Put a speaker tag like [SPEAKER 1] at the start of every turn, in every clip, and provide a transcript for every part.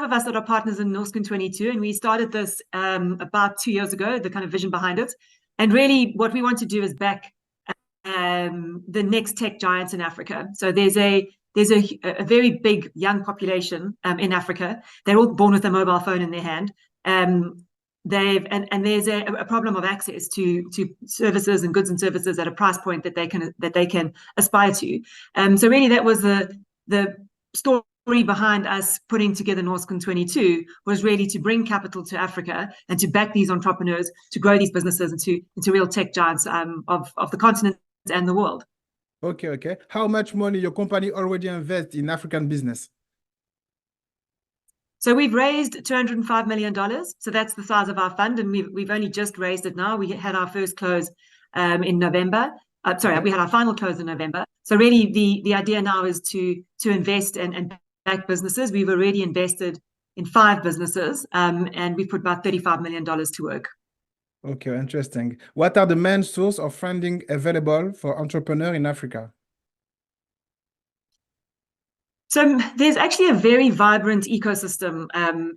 [SPEAKER 1] 5 of us that are partners in Norrsken22, and we started this about 2 years ago, the kind of vision behind it. And really what we want to do is back the next tech giants in Africa. So there's a very big young population in Africa. They're all born with a mobile phone in their hand. There's a problem of access to services and goods and services at a price point that they can aspire to. So really that was the story behind us putting together Norrsken22, was really to bring capital to Africa and to back these entrepreneurs to grow these businesses into real tech giants of the continent and the world.
[SPEAKER 2] Okay. How much money your company already invest in African business?
[SPEAKER 1] So we've raised $205 million. So that's the size of our fund, and we've only just raised it now. We had our first close in November. We had our final close in November. So really the idea now is to invest and back businesses. We've already invested in 5 businesses, and we put about $35 million to work.
[SPEAKER 2] Okay, interesting. What are the main sources of funding available for entrepreneurs in Africa?
[SPEAKER 1] So there's actually a very vibrant ecosystem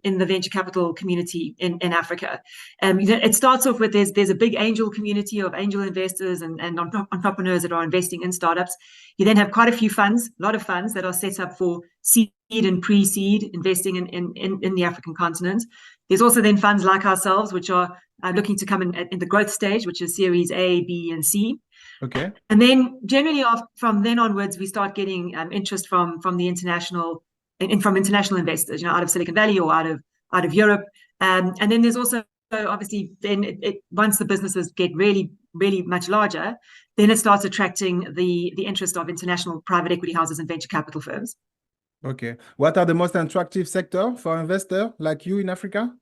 [SPEAKER 1] in the venture capital community in Africa. It starts off with there's a big angel community of angel investors and entrepreneurs that are investing in startups. You then have quite a few funds, a lot of funds that are set up for seed and pre-seed investing in the African continent. There's also then funds like ourselves, which are looking to come in the growth stage, which is Series A, B, and C.
[SPEAKER 2] Okay.
[SPEAKER 1] And then generally from then onwards, we start getting interest from the international and from international investors, out of Silicon Valley or out of Europe. And then there's also obviously then once the businesses get really, really much larger, then it starts attracting the interest of international private equity houses and venture capital firms.
[SPEAKER 2] Okay. What are the most attractive sectors for investors like you in Africa?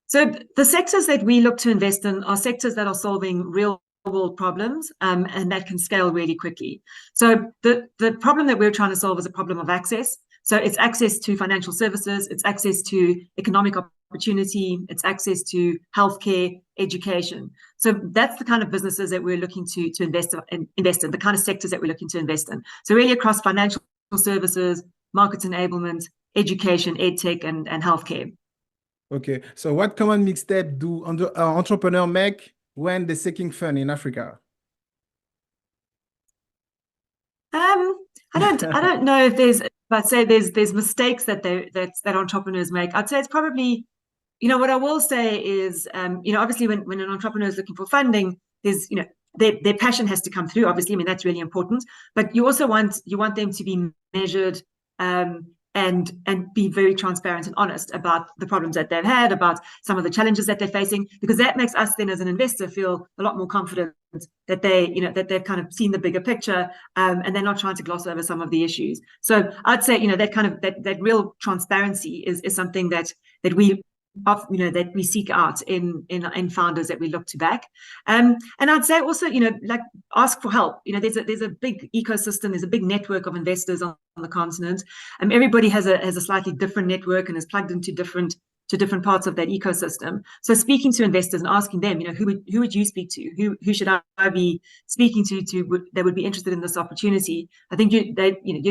[SPEAKER 1] So the sectors that we look to invest in are sectors that are solving real world problems and that can scale really quickly. So the problem that we're trying to solve is a problem of access. So it's access to financial services, it's access to economic opportunity, it's access to healthcare, education. So that's the kind of businesses that we're looking to invest in, the kind of sectors that we're looking to invest in. So really across financial services, market enablement, education, edtech, and healthcare.
[SPEAKER 2] Okay, so what common mistake do entrepreneurs make when they're seeking fund in Africa?
[SPEAKER 1] I don't know if there's, but say there's mistakes that entrepreneurs make. I'd say it's probably, what I will say is, obviously when an entrepreneur is looking for funding, there's, their passion has to come through. Obviously, I mean that's really important. But you also want them to be measured. And be very transparent and honest about the problems that they've had, about some of the challenges that they're facing, because that makes us then as an investor feel a lot more confident that that they've kind of seen the bigger picture, and they're not trying to gloss over some of the issues. So I'd say that real transparency is something that we seek out in founders that we look to back. And I'd say also, like ask for help. There's a big ecosystem, there's a big network of investors on the continent. Everybody has a slightly different network and is plugged into different parts of that ecosystem. So speaking to investors and asking them, who would you speak to? Who should I be speaking to that would be interested in this opportunity? I think you'd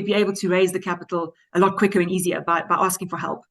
[SPEAKER 1] be able to raise the capital a lot quicker and easier by asking for help.